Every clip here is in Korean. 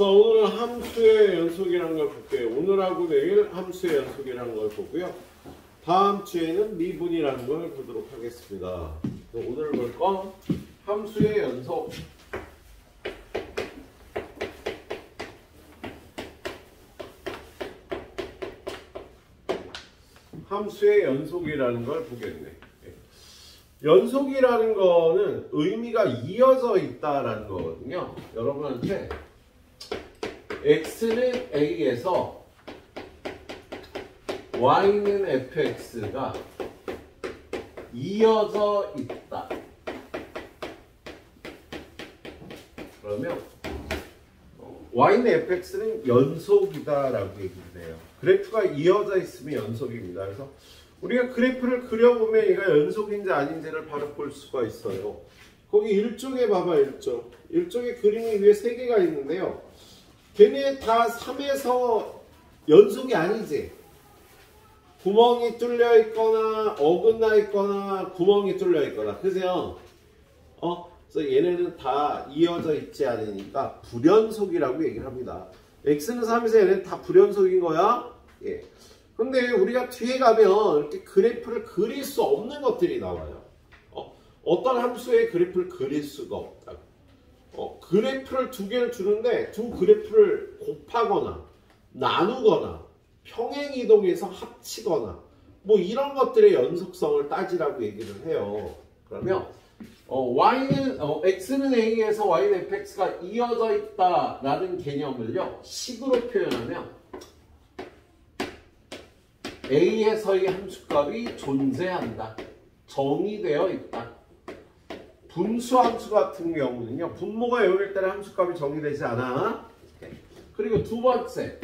자, 오늘은 함수의 연속이라는 걸 볼게요. 오늘하고 내일 함수의 연속이라는 걸 보고요. 다음 주에는 미분이라는 걸 보도록 하겠습니다. 오늘 볼 건 함수의 연속. 함수의 연속이라는 걸 보겠네. 연속이라는 거는 의미가 이어져 있다라는 거거든요. 여러분한테 x는 a에서 y는 fx가 이어져 있다. 그러면 y는 fx는 연속이다라고 얘기를 해요. 그래프가 이어져 있으면 연속입니다. 그래서 우리가 그래프를 그려보면 얘가 연속인지 아닌지를 바로 볼 수가 있어요. 거기 일쪽에 봐봐, 일쪽. 일쪽에 그림이 위에 3개가 있는데요. 걔네 다 3에서 연속이 아니지. 구멍이 뚫려 있거나 어긋나 있거나 구멍이 뚫려 있거나, 그죠? 그래서 얘네는 다 이어져 있지 않으니까 불연속이라고 얘기를 합니다. x는 3에서 얘네는 다 불연속인 거야. 예. 근데 우리가 뒤에 가면 이렇게 그래프를 그릴 수 없는 것들이 나와요. 어떤 함수의 그래프를 그릴 수가 없다. 그래프를 2개를 주는데 두 그래프를 곱하거나 나누거나 평행이동해서 합치거나 뭐 이런 것들의 연속성을 따지라고 얘기를 해요. 그러면 x는 a에서 y는 fx가 이어져 있다라는 개념을요 식으로 표현하면 a에서의 함수값이 존재한다, 정의되어 있다. 분수함수 같은 경우는요, 분모가 0일 때는 함수값이 정의되지 않아. 그리고 두 번째,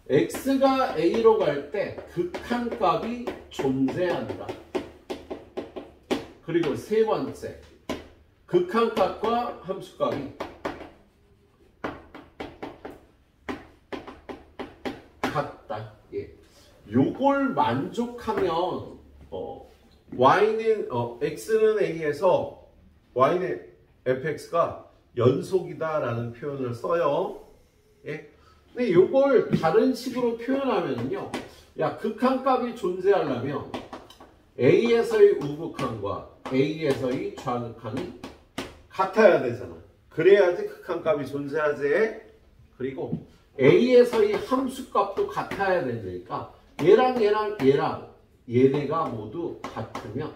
x가 a로 갈 때 극한값이 존재한다. 그리고 세 번째, 극한값과 함수값이 같다. 예. 요걸 만족하면 x는 a에서 y는 fx가 연속이다라는 표현을 써요. 예. 근데 요걸 다른 식으로 표현하면요, 야, 극한값이 존재하려면 a에서의 우극한과 a에서의 좌극한이 같아야 되잖아. 그래야지 극한값이 존재하지. 그리고 a에서의 함수값도 같아야 되니까 얘랑 얘네가 모두 같으면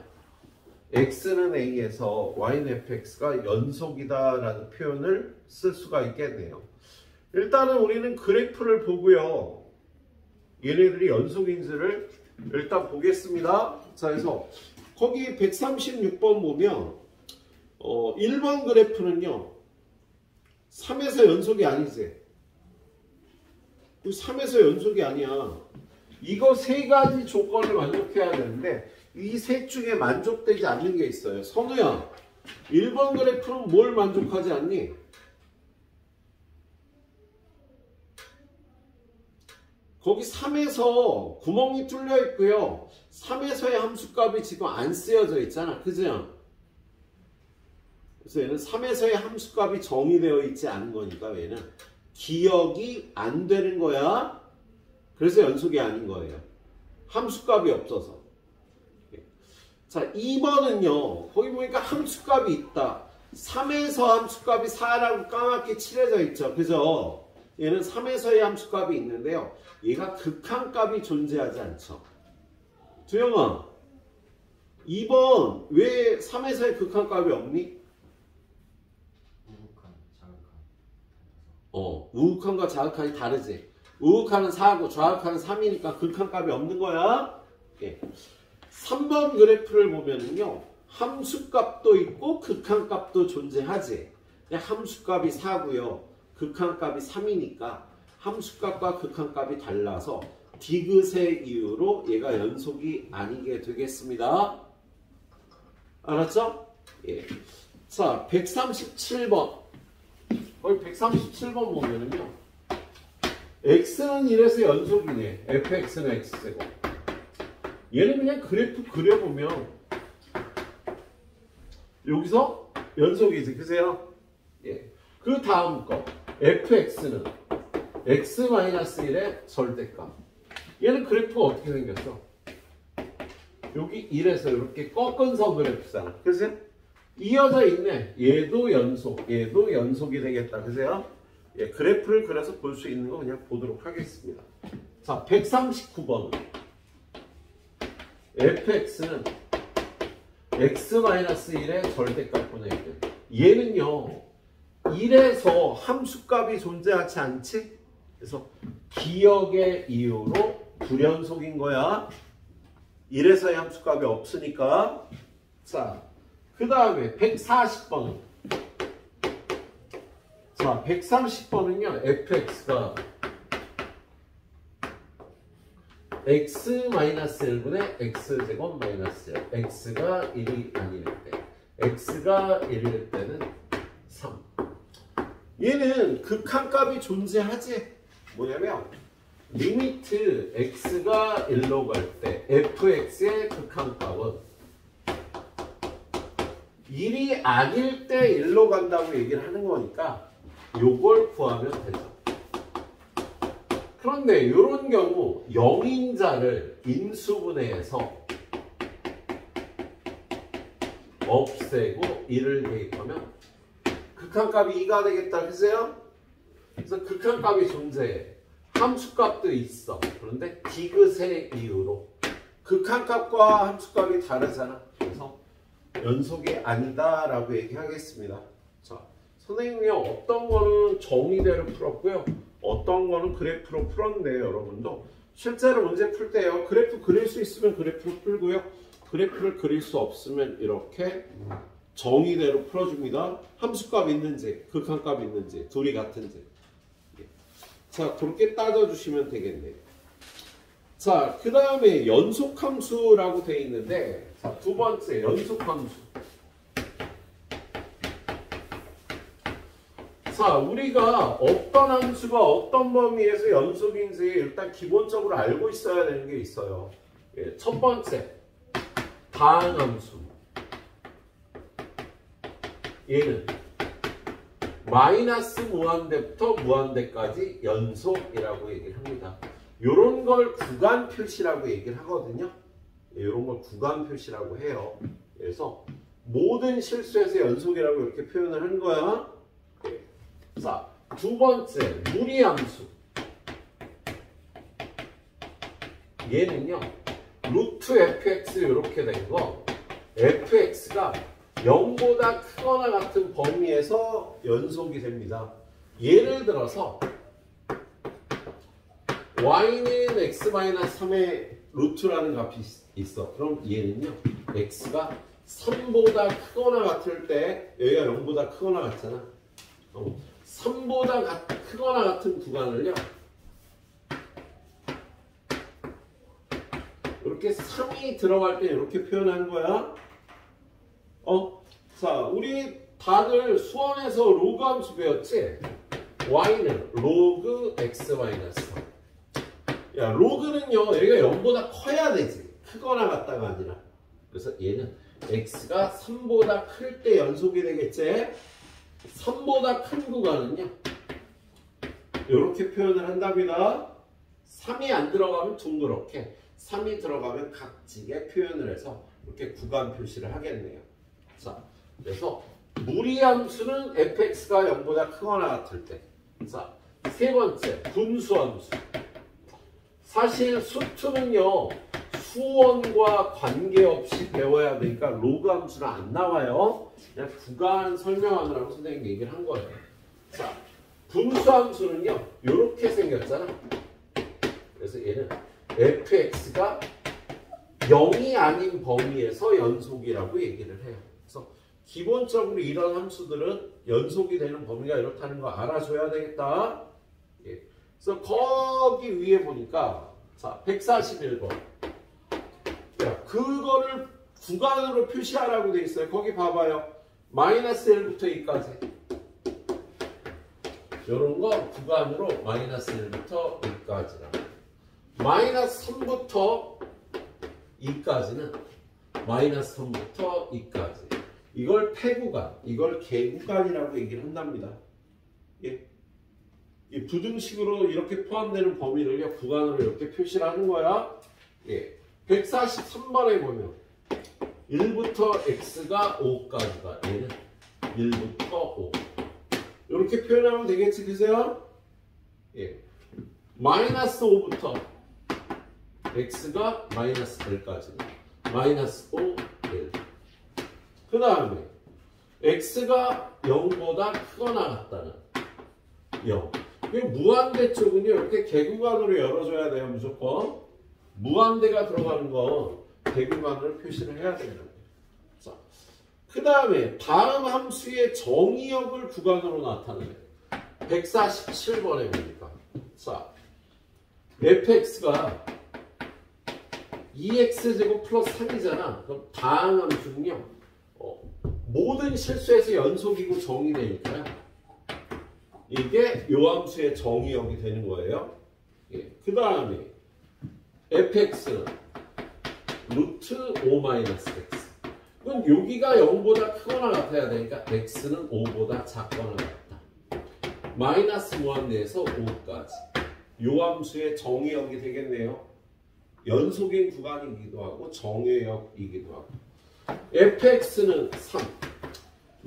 x는 a에서 y는 fx가 연속이다라는 표현을 쓸 수가 있겠네요. 일단은 우리는 그래프를 보고요, 얘네들이 연속인지를 일단 보겠습니다. 자, 그래서 거기 136번 보면 1번 그래프는요 3에서 연속이 아니지. 3에서 연속이 아니야. 이거 3가지 조건을 만족해야 되는데 이 셋 중에 만족되지 않는 게 있어요. 선우야, 1번 그래프는 뭘 만족하지 않니? 거기 3에서 구멍이 뚫려 있고요, 3에서의 함수값이 지금 안 쓰여져 있잖아. 그죠? 그래서 얘는 3에서의 함수값이 정의되어 있지 않은 거니까 얘는 기억이 안 되는 거야. 그래서 연속이 아닌 거예요. 함수값이 없어서. 자, 2번은요. 거기 보니까 함수값이 있다. 3에서 함수값이 4라고 까맣게 칠해져 있죠. 그죠? 얘는 3에서의 함수값이 있는데요. 얘가 극한값이 존재하지 않죠. 두영아, 2번 왜 3에서의 극한값이 없니? 우극한과 자극한이 다르지. 우극한은 4고 좌극한은 3이니까 극한값이 없는 거야. 예. 3번 그래프를 보면은요, 함수값도 있고 극한값도 존재하지. 함수값이 4고요, 극한값이 3이니까 함수값과 극한값이 달라서 디귿의 이유로 얘가 연속이 아니게 되겠습니다. 알았죠? 예. 자, 137번. 거기 137번 보면은요, x는 1에서 연속이네. fx는 x제곱. 얘는 그냥 그래프 그려보면 여기서 연속이지, 그세요? 예. 그 다음 거 fx는 x-1의 절대값. 얘는 그래프가 어떻게 생겼어? 여기 1에서 이렇게 꺾은선 그래프잖아. 그래서 이어져 있네. 얘도 연속, 얘도 연속이 되겠다. 그래서 예, 그래프를 그려서 볼 수 있는 거 그냥 보도록 하겠습니다. 자, 139번은 fx는 x-1의 절대값분의 1. 얘는요 1에서 함수값이 존재하지 않지? 그래서 기억의 이유로 불연속인 거야. 1에서의 함수값이 없으니까. 자, 그 다음에 140번은 자, 130번은요 fx가 x-1분의 x제곱 마이너스 1. x가 1이 아닐 때. x가 1일 때는 3. 얘는 극한값이 존재하지. 뭐냐면 리미트 x가 1로 갈 때 fx의 극한값은 1이 아닐 때 1로 간다고 얘기를 하는 거니까 요걸 구하면 되죠. 그런데 이런 경우 0인자를 인수분해해서 없애고 1을 대입하면 극한값이 2가 되겠다. 그죠? 그래서 극한값이 존재해. 함수값도 있어. 그런데 디귿의 이유로 극한값과 함수값이 다르잖아. 그래서 연속이 아니다 라고 얘기하겠습니다. 자, 선생님이 어떤 거는 정의대로 풀었고요. 어떤 거는 그래프로 풀었는데요. 여러분도 실제로 문제 풀 때요. 그래프 그릴 수 있으면 그래프로 풀고요. 그래프를 그릴 수 없으면 이렇게 정의대로 풀어줍니다. 함수값 있는지 극한값 있는지 둘이 같은지. 자, 그렇게 따져주시면 되겠네요. 자, 그 다음에 연속함수라고 되어 있는데 자, 두 번째 연속함수. 자, 우리가 어떤 함수가 어떤 범위에서 연속인지 일단 기본적으로 알고 있어야 되는 게 있어요. 예, 첫 번째 다항함수. 얘는 마이너스 무한대부터 무한대까지 연속이라고 얘기를 합니다. 이런 걸 구간 표시라고 얘기를 하거든요. 이런 걸 구간 표시라고 해요. 그래서 모든 실수에서 연속이라고 이렇게 표현을 한 거야. 자, 두 번째 무리함수. 얘는요 루트 fx 이렇게 된 거 fx가 0보다 크거나 같은 범위에서 연속이 됩니다. 예를 들어서 y는 x-3의 루트라는 값이 있어. 그럼 얘는요 x가 3보다 크거나 같을 때 여기가 0보다 크거나 같잖아. 3보다 크거나 같은 구간을요 이렇게 3이 들어갈 때 이렇게 표현하는 거야. 자, 우리 다들 수원에서 로그 함수 배웠지? y는 로그 x-3. 야, 로그는요 여기가 0보다 커야 되지. 크거나 같다가 아니라. 그래서 얘는 x가 3보다 클 때 연속이 되겠지? 3보다 큰 구간은요 이렇게 표현을 한답니다. 3이 안 들어가면 둥그렇게, 3이 들어가면 각지게 표현을 해서 이렇게 구간 표시를 하겠네요. 자, 그래서 무리함수는 fx가 0보다 크거나 같을 때. 자, 세 번째 분수함수. 사실 수투는요 수원과 관계없이 배워야 되니까 로그 함수는 안 나와요. 그냥 구간 설명하느라고 선생님이 얘기를 한 거예요. 자, 분수함수는요 이렇게 생겼잖아. 그래서 얘는 fx가 0이 아닌 범위에서 연속이라고 얘기를 해요. 그래서 기본적으로 이런 함수들은 연속이 되는 범위가 이렇다는 거 알아줘야 되겠다. 예. 그래서 거기 위에 보니까 자 141번 야, 그거를 구간으로 표시하라고 돼 있어요. 거기 봐봐요. 마이너스 1부터 2까지 이런 거 구간으로 마이너스 1부터 2까지라. 마이너스 3부터 2까지는 마이너스 3부터 2까지. 이걸 폐구간, 이걸 개구간이라고 얘기를 한답니다. 예. 이 부등식으로 이렇게 포함되는 범위를요, 구간으로 이렇게 표시를 하는 거야. 예. 143번에 보면 1부터 x가 5까지가 얘는 1부터 5 이렇게 표현하면 되겠지, 그세요? 예. 마이너스 5부터 x가 마이너스 1까지가 마이너스 5, 1. 그 다음에 x가 0보다 크거나 같다는 0. 무한대 쪽은요, 이렇게 개구간으로 열어줘야 돼요, 무조건. 무한대가 들어가는 건 개구간으로 표시를 해야 됩니다. 자, 그 다음에 다음 함수의 정의역을 구간으로 나타내요. 147번에 보니까. 자, fx가 2x제곱 플러스 3이잖아. 그럼 다음 함수는요, 모든 실수에서 연속이고 정의되니까요. 이게 요 함수의 정의역이 되는 거예요. 예. 그 다음에 fx는 루트 5-x. 그럼 여기가 0보다 크거나 같아야 되니까 x는 5보다 작거나 같다. 마이너스 무한대에서 5까지. 요 함수의 정의역이 되겠네요. 연속인 구간이기도 하고 정의역이기도 하고. fx는 3.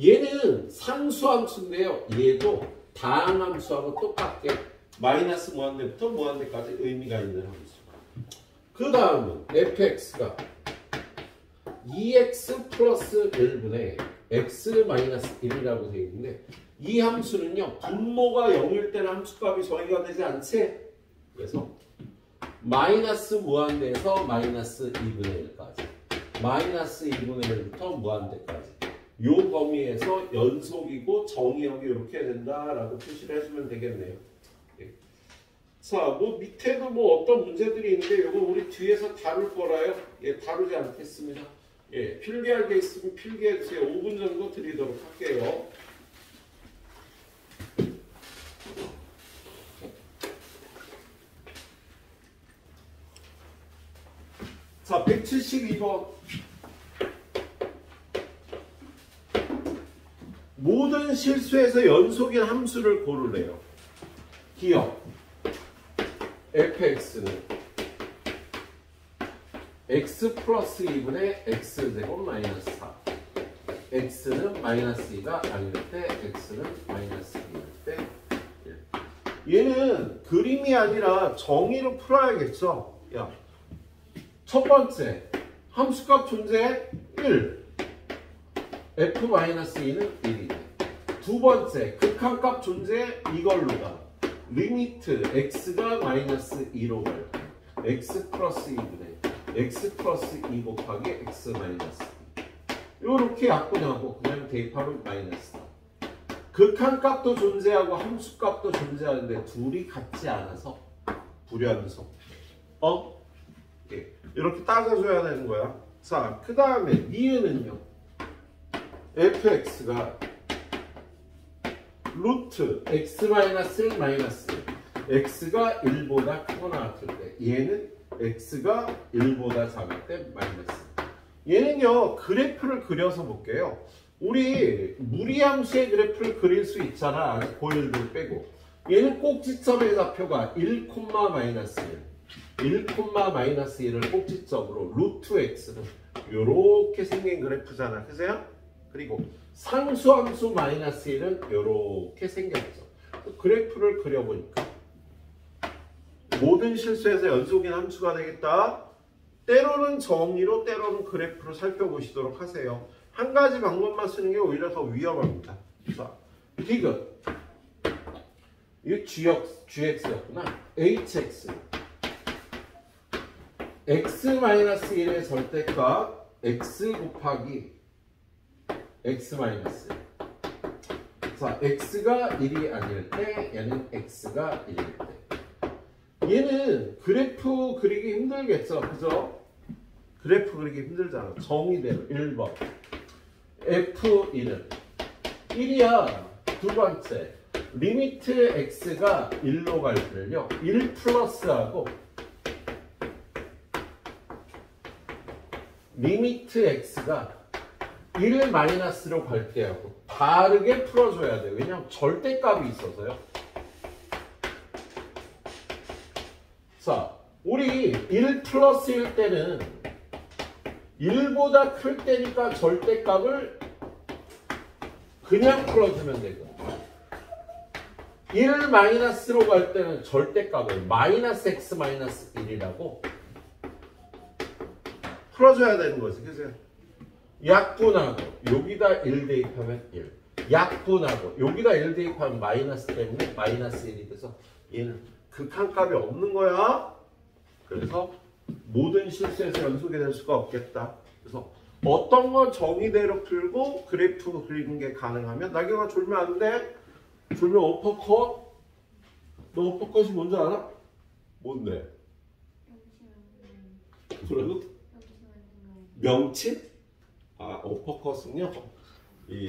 얘는 상수함수인데요. 얘도 다항함수하고 똑같게 마이너스 무한대부터 무한대까지 의미가 있는 함수. 그 다음은 fx가 2x 플러스 1분의 x 마이너스 1이라고 되어 있는데 이 함수는요, 분모가 0일 때는 함수값이 정의가 되지 않지? 그래서 마이너스 무한대에서 마이너스 2분의 1까지 마이너스 2분의 1부터 무한대까지 요 범위에서 연속이고 정의역이 이렇게 된다라고 표시를 해주면 되겠네요. 예. 자, 뭐 밑에도 뭐 어떤 문제들이 있는데 이거 우리 뒤에서 다룰 거라요. 예, 다루지 않겠습니다. 예, 필기할 게 있으면 필기해 주세요. 5분 정도 드리도록 할게요. 자, 172번. 모든 실수에서 연속인 함수를 고르래요. 기억. fx는 x 플러스 2분의 x제곱 마이너스 4. x는 마이너스 2가 아닐 때, x는 마이너스 2일 때 1. 얘는 그림이 아니라 정의로 풀어야겠어. 야, 첫 번째, 함수값 존재 1. f-2는 1이네. 두 번째, 극한값 존재 이걸로다. 리미트 x가 마이너스 2로 갈 때 x 플러스 2분의 x 플러스 2 곱하기 x 마이너스 2. 요렇게 약분하고 그냥 대입하면 마이너스다. 극한값도 존재하고 함수값도 존재하는데 둘이 같지 않아서 불연속. 예. 이렇게 따져줘야 되는 거야. 자, 그 다음에 니은은요, fx가 루트 x 마이너스 1 마이너스 x가 1보다 크거나 같을 때 얘는 x가 1보다 작을 때 마이너스. 얘는요, 그래프를 그려서 볼게요. 우리 무리함수의 그래프를 그릴 수 있잖아. 고일들 빼고. 얘는 꼭지점의 좌표가 1, 마이너스 1 마이너스 1을 꼭지점으로 루트 x는 요렇게 생긴 그래프잖아. 그세요? 그리고 상수함수 마이너스 1은 요렇게 생겼죠. 그래프를 그려보니까 모든 실수에서 연속인 함수가 되겠다. 때로는 정의로 때로는 그래프로 살펴보시도록 하세요. 한 가지 방법만 쓰는 게 오히려 더 위험합니다. 자, 디귿. 이게 gx였구나. hx. x-1의 절대값 x 곱하기 x-1. 자, x가 1이 아닐 때 얘는 x가 1일 때. 얘는 그래프 그리기 힘들겠죠, 그죠? 그래프 그리기 힘들잖아. 정의대로 1번 f1은 1이야. 두 번째, 리미트 x가 1로 갈 때는요 1 플러스하고 리미트 x가 1 마이너스로 갈 때하고 다르게 풀어줘야 돼요. 왜냐하면 절대값이 있어서요. 자, 우리 1 플러스 1 때는 1보다 클 때니까 절대값을 그냥 풀어주면 되고 1 마이너스로 갈 때는 절대값을 마이너스 x 마이너스 1이라고 풀어줘야 되는 거지. 그죠? 약분하고 여기다 1 대입하면 1 약분하고 여기다 1 대입하면 마이너스 때문에 마이너스 1이 돼서 얘는 극한값이 없는 거야. 그래서 모든 실수에서 연속이 될 수가 없겠다. 그래서 어떤 건 정의대로 풀고 그래프 그리는 게 가능하면 나경아 졸면 안 돼? 졸면 어퍼컷? 너 어퍼컷이 뭔지 알아? 뭔데? 뭐라고? 명치? 아, 어퍼컷은요 이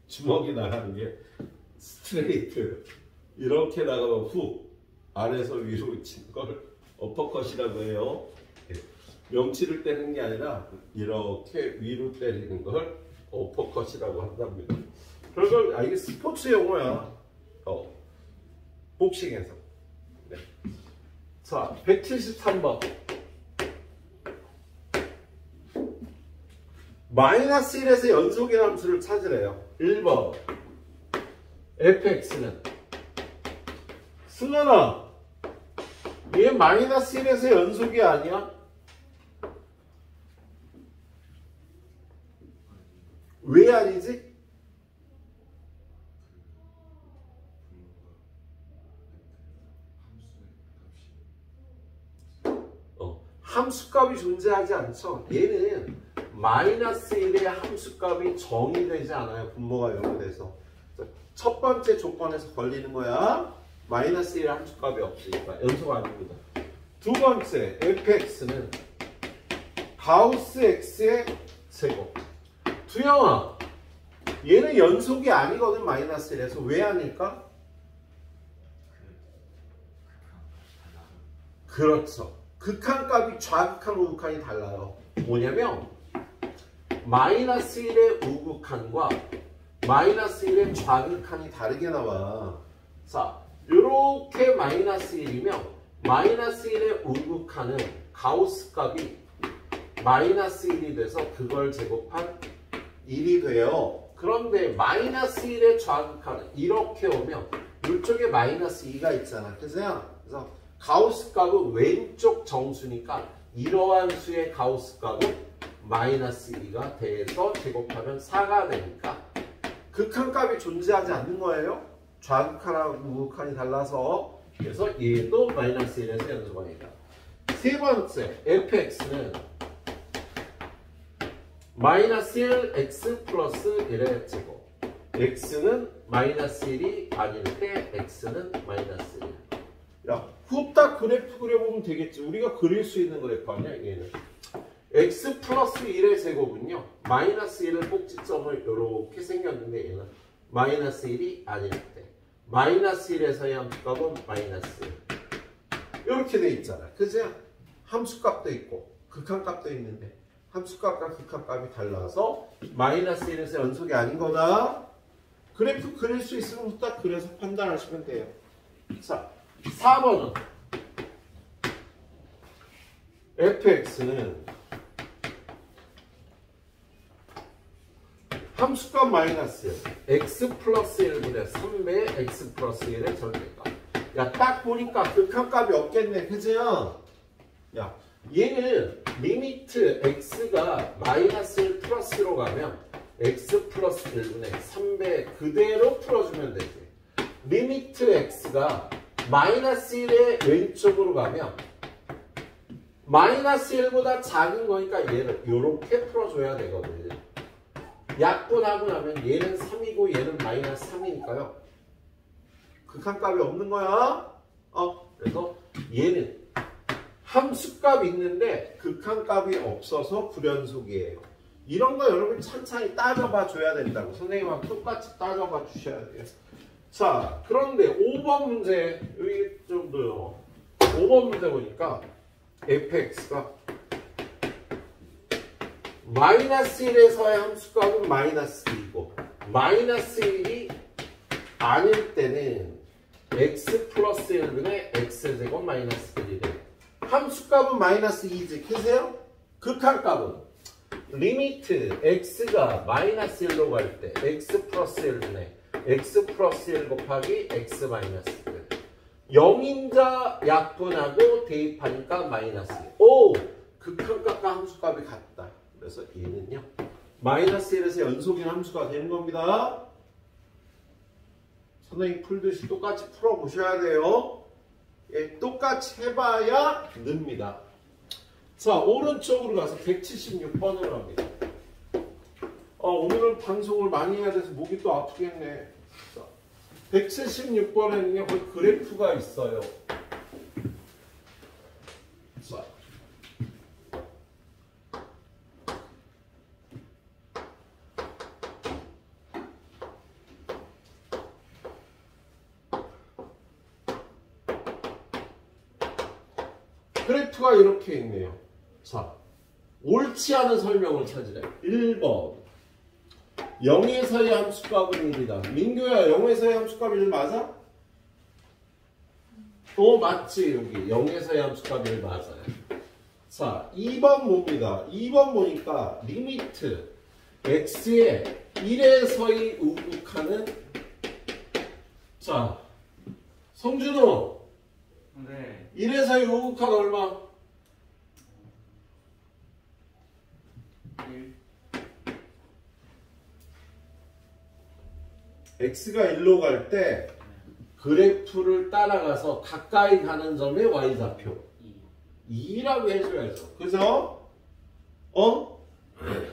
주먹이 나가는 게 스트레이트 이렇게 나가면 훅 아래에서 위로 치는 걸 어퍼컷이라고 해요. 명치를 때리는 게 아니라 이렇게 위로 때리는 걸 어퍼컷이라고 한답니다. 그래서 이게 스포츠 용어야. 복싱에서. 네. 자, 173번. 마이너스 1에서 연속의 함수를 찾으래요. 1번. fx는 승현아, 얘 마이너스 1에서 연속이 아니야? 왜 아니지? 함수값이 존재하지 않죠. 얘는 마이너스 1의 함수값이 정의되지 않아요. 분모가 연결돼서. 첫 번째 조건에서 걸리는 거야. 마이너스 1의 함수값이 없으니까 연속 아닙니다. 두 번째 fx는 가우스 x의 제곱. 두영아, 얘는 연속이 아니거든. 마이너스 1에서. 왜 아닐까? 그렇죠. 극한값이 좌극한 우극한이 달라요. 뭐냐면 마이너스 1의 우극한과 마이너스 1의 좌극한이 다르게 나와. 자, 이렇게 마이너스 1이면 마이너스 1의 우극한은 가우스 값이 마이너스 1이 돼서 그걸 제곱한 1이 돼요. 그런데 마이너스 1의 좌극한은 이렇게 오면 이쪽에 마이너스 2가 있잖아. 그래서 가우스 값은 왼쪽 정수니까 이러한 수의 가우스 값은 마이너스 2가 돼서 제곱하면 4가 되니까 극한값이 존재하지 않는 거예요. 좌극한하고 우극한이 달라서. 그래서 얘도 마이너스 1에서 연속하니까. 세 번째 fx는 마이너스 1 x 플러스 1의 제곱. x는 마이너스 1이 아닐 때 x는 마이너스 1. 야, 후딱 그래프 그려보면 되겠지. 우리가 그릴 수 있는 그래프 아니야 얘는. x 플러스 1의 제곱은요 마이너스 1을 꼭지점을 이렇게 생겼는데 얘는 마이너스 1이 아닐 때 마이너스 1에서의 함수값은 마이너스 1 이렇게 돼 있잖아. 그죠? 함수값도 있고 극한값도 있는데 함수값과 극한값이 달라서 마이너스 1에서 연속이 아닌 거다. 그래프 그릴 수 있으면 딱 그려서 판단하시면 돼요. 자, 4번은 fx는 함수값 마이너스 1 x 플러스 1분의 3배의 x 플러스 1의 절대값. 야, 딱 보니까 극한값이 없겠네. 그죠? 야, 얘는 리미트 x가 마이너스 1 플러스로 가면 x 플러스 1분의 3배 그대로 풀어주면 되지. 리미트 x가 마이너스 1의 왼쪽으로 가면 마이너스 1보다 작은 거니까 얘를 이렇게 풀어줘야 되거든. 약분하고 나면 얘는 3이고 얘는 마이너스 3이니까요. 극한값이 없는 거야. 그래서 얘는 함수값 있는데 극한값이 없어서 불연속이에요. 이런 거 여러분 천천히 따져봐 줘야 된다고. 선생님하고 똑같이 따져봐 주셔야 돼요. 자, 그런데 5번 문제, 여기 좀 더 5번 문제 보니까 fx가 마이너스 1에서의 함수값은 마이너스 2이고 마이너스 1이 아닐 때는 x 플러스 1분의 x제곱 마이너스 1이래. 함수값은 마이너스 2지. 그세요? 극한값은 리미트 x가 마이너스 1로 갈 때 x 플러스 1분의 x 플러스 1 곱하기 x 마이너스 1. 0인자 약분하고 대입하니까 마이너스 1. 오! 극한값과 함수값이 같다. 그래서 얘는요. 마이너스 1에서 연속인 함수가 되는 겁니다. 선생님 풀듯이 똑같이 풀어보셔야 돼요. 예, 똑같이 해봐야 늡니다. 자, 오른쪽으로 가서 176번으로 합니다. 오늘은 방송을 많이 해야 돼서 목이 또 아프겠네. 자, 176번에는요, 거기 그래프가 있어요. 자. 그래프가 이렇게 있네요. 자, 옳지 않은 설명을 찾으래. 1번. 0에서의 함수값은 1이다. 민규야, 0에서의 함수값 1 맞아? 맞지, 여기. 0에서의 함수값 1 맞아요. 자, 2번 뭡니다. 2번 보니까 리미트 x의 1에서의 우극하는 자, 성준호. 네. 1에서의 우극한 얼마? 1. x가 1로 갈 때 그래프를 따라가서 가까이 가는 점의 y좌표 2라고 해줘야죠. 그죠?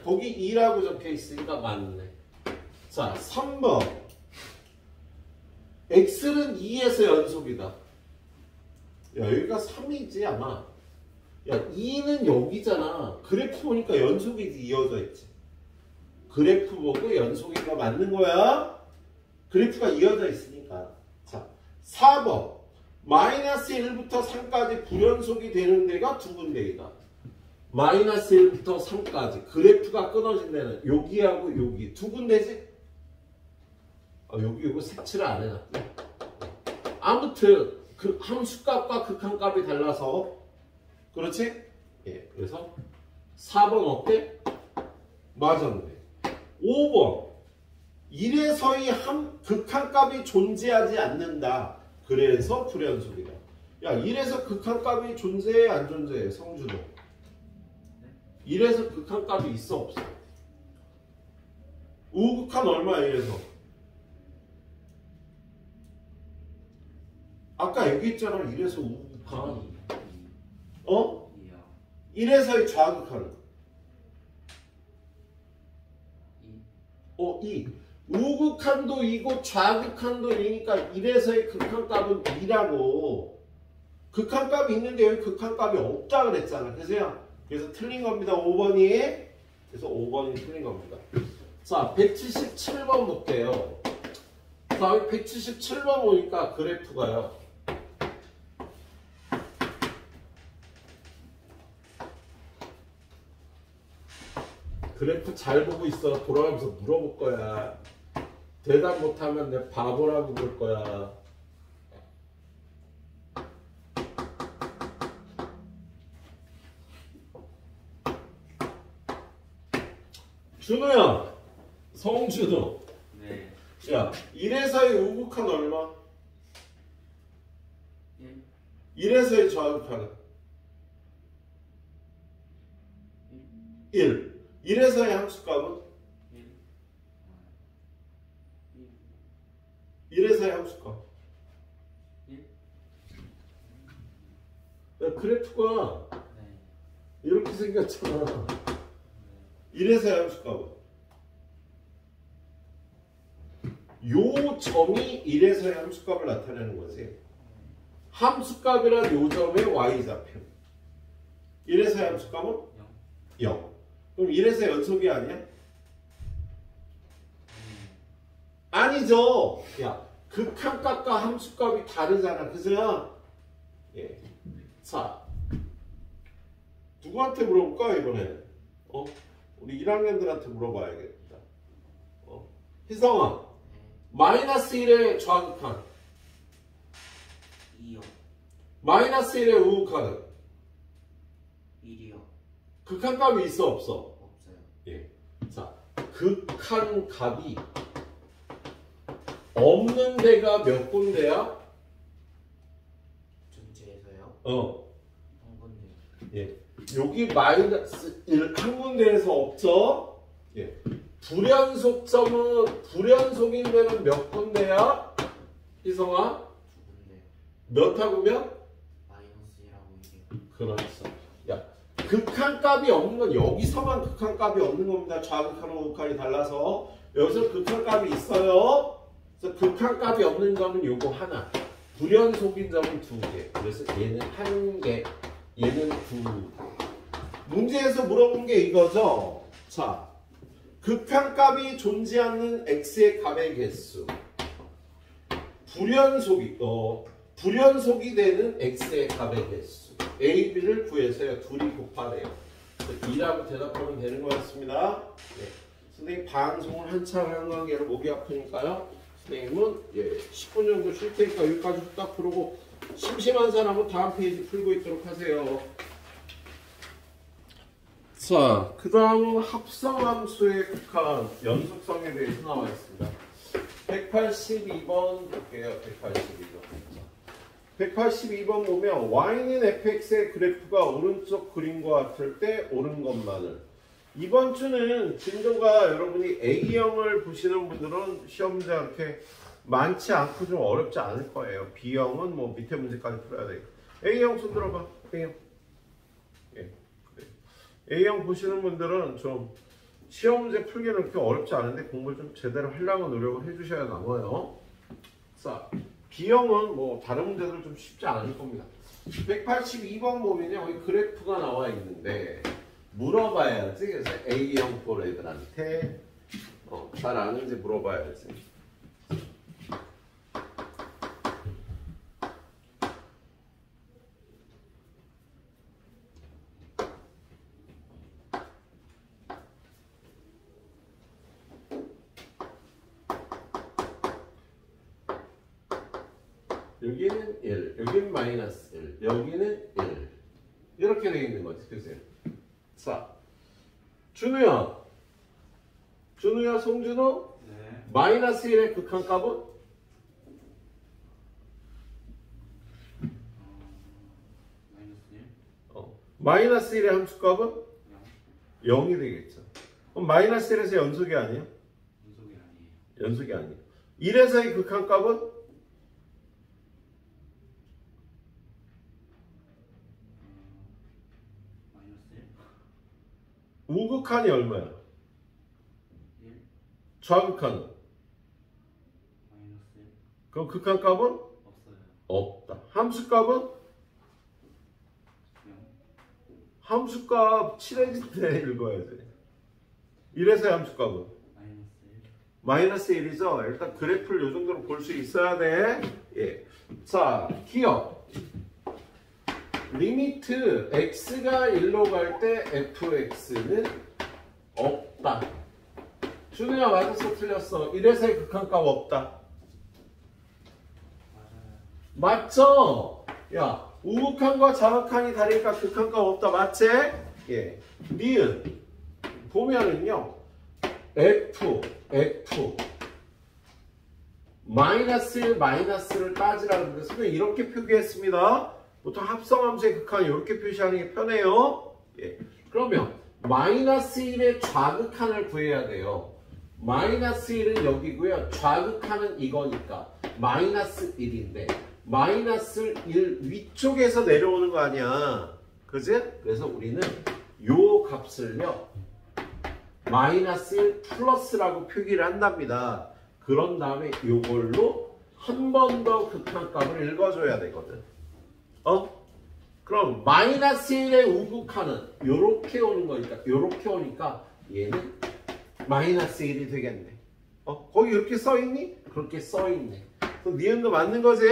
거기 2라고 적혀 있으니까 맞네. 자, 3번. x는 2에서 연속이다. 야, 여기가 3이지 아마. 야, 2는 여기잖아. 그래프 보니까 연속이지 이어져 있지. 그래프 보고 연속이가 맞는 거야. 그래프가 이어져 있으니까. 자, 4번. 마이너스 1부터 3까지 불연속이 되는 데가 두 군데이다. 마이너스 1부터 3까지 그래프가 끊어진 데는 여기하고 여기 두 군데지? 여기 이거 색칠을 안 해놨네. 아무튼 그 함수값과 극한값이 달라서 그렇지? 예, 그래서 4번 어때? 맞았네. 5번 1에서의 극한값이 존재하지 않는다. 그래서 불연속이다. 야, 1에서 극한값이 존재해 안 존재해? 성준호. 1에서 극한값이 있어 없어? 우극한 얼마야 1에서? 아까 얘기했잖아. 1에서 우극한. 1에서의 좌극한은? 2. 우극한도 2고 좌극한도 2니까 1에서의 극한값은 2라고. 극한값이 있는데 여기 극한값이 없다 그랬잖아. 그래서 틀린 겁니다. 5번이. 그래서 5번이 틀린 겁니다. 자, 177번 볼게요. 자, 177번 보니까 그래프가요. 그래프 잘 보고 있어. 돌아가면서 물어볼 거야. 대답 못하면 내 바보라고 볼 거야. 준호야. 성준호. 네. 야, 1에서의 우극한 얼마? 1에서의 좌극한은? 1. 1에서의 함수값은? 1에서의 함수값. 야, 그래프가 이렇게 생겼잖아. 1에서의 함수값은? 요 점이 1에서의 함수값을 나타내는 거지. 함수값이란 요 점의 y좌표. 1에서의 함수값은? 0. 그럼 1에서 연속이 아니야? 아니죠. 야, 극한값과 함수값이 다르잖아. 그죠? 예. 자, 누구한테 물어볼까 이번에? 우리 1학년들한테 물어봐야겠다. 희성아, 마이너스 1의 좌극한. 2요. 마이너스 1의 우극한은? 1이요. 극한값이 있어 없어? 없어요. 예. 자, 극한값이 없는 데가 몇 군데야? 전체에서요? 한 군데. 예. 여기 마이너스 1 한 군데에서 없죠? 예. 불연속점은 불연속인 데는 몇 군데야? 희성아? 2군데. 몇하고 몇? 마이너스 1하고 1이요. 그렇죠. 야, 극한값이 없는 건 여기서만 극한값이 없는 겁니다. 좌극한과 우극한이 달라서 여기서 극한값이 있어요. 그래서 극한값이 없는 점은 요거 하나. 불연속인 점은 2개. 그래서 얘는 1개, 얘는 2개. 문제에서 물어본 게 이거죠. 자, 극한값이 존재하는 x의 값의 개수. 불연속이 되는 x의 값의 개수. a, b를 구해서요. 둘이 곱하래요. 2라고 대답하면 되는 것 같습니다. 네. 선생님 방송을 한참 하는 관계로 목이 아프니까요. 선생님은 10분 정도 쉴 테니까 여기까지 딱 부르고 심심한 사람은 다음 페이지 풀고 있도록 하세요. 자, 그 다음은 합성함수의 극한 연속성에 대해서 나와 있습니다. 182번 볼게요. 182번 보면 y는 fx의 그래프가 오른쪽 그림과 같을 때 옳은 것만을. 이번 주는 진도가 여러분이 A형을 보시는 분들은 시험 문제 이렇게 많지 않고 좀 어렵지 않을 거예요. B형은 뭐 밑에 문제까지 풀어야 되고. A형 손 들어봐. A형. 예. A형 보시는 분들은 좀 시험 문제 풀기는 그렇게 어렵지 않은데 공부를 좀 제대로 하려고 노력을 해주셔야 나와요. 자, B형은 뭐 다른 문제들 좀 쉽지 않을 겁니다. 182번 보면요, 여기 그래프가 나와 있는데 물어봐야지. 그래서 A형 볼 애들한테 잘 아는지 물어봐야지. 여기는 1, 여기는 마이너스 1, 여기는 1. 이렇게 되어 있는 거지. 그치? 자, 준우야, 송준우, 네. 마이너스 1의 극한값은? 마이너스 1? 마이너스 1의 함수값은? 0이 되겠죠. 그럼 마이너스 1에서 연속이 아니야? 연속이 아니에요. 연속이 아니에요. 1에서의 극한값은? 마이너스 1? 우극한이 얼마야? 1? 좌극한은? 마이너스 1? 그럼 극한값은? 없어요. 없다. 함수값은? 0? 함수값 칠해질 때 읽어야지. 1에서의 함수값은? 마이너스 1? 마이너스 1이죠. 일단 그래프를 이 정도로 볼 수 있어야 돼. 예. 자, 기억. 리미트 x가 1로 갈 때 fx는 없다. 준우야 맞았어 틀렸어? 1에서의 극한값 없다. 맞아요. 맞죠? 야, 우극한과 좌극한이 다르니까 극한값 없다. 맞지? 예. 니은 보면은요. f 마이너스 1 마이너스를 따지라는 거예요. 선생님 이렇게 표기했습니다. 보통 합성함수의 극한 이렇게 표시하는 게 편해요. 예. 그러면 마이너스 1의 좌극한을 구해야 돼요. 마이너스 1은 여기고요. 좌극한은 이거니까 마이너스 1인데 마이너스 1 위쪽에서 내려오는 거 아니야. 그지? 그래서 우리는 요 값을요. 마이너스 1 플러스라고 표기를 한답니다. 그런 다음에 요걸로 한 번 더 극한값을 읽어줘야 되거든. 그럼 마이너스 1의 우극한은 요렇게 오는 거니까 요렇게 오니까 얘는 마이너스 1이 되겠네. 거기 이렇게 써있니? 그렇게 써있네. 그럼 니은도 맞는 거지?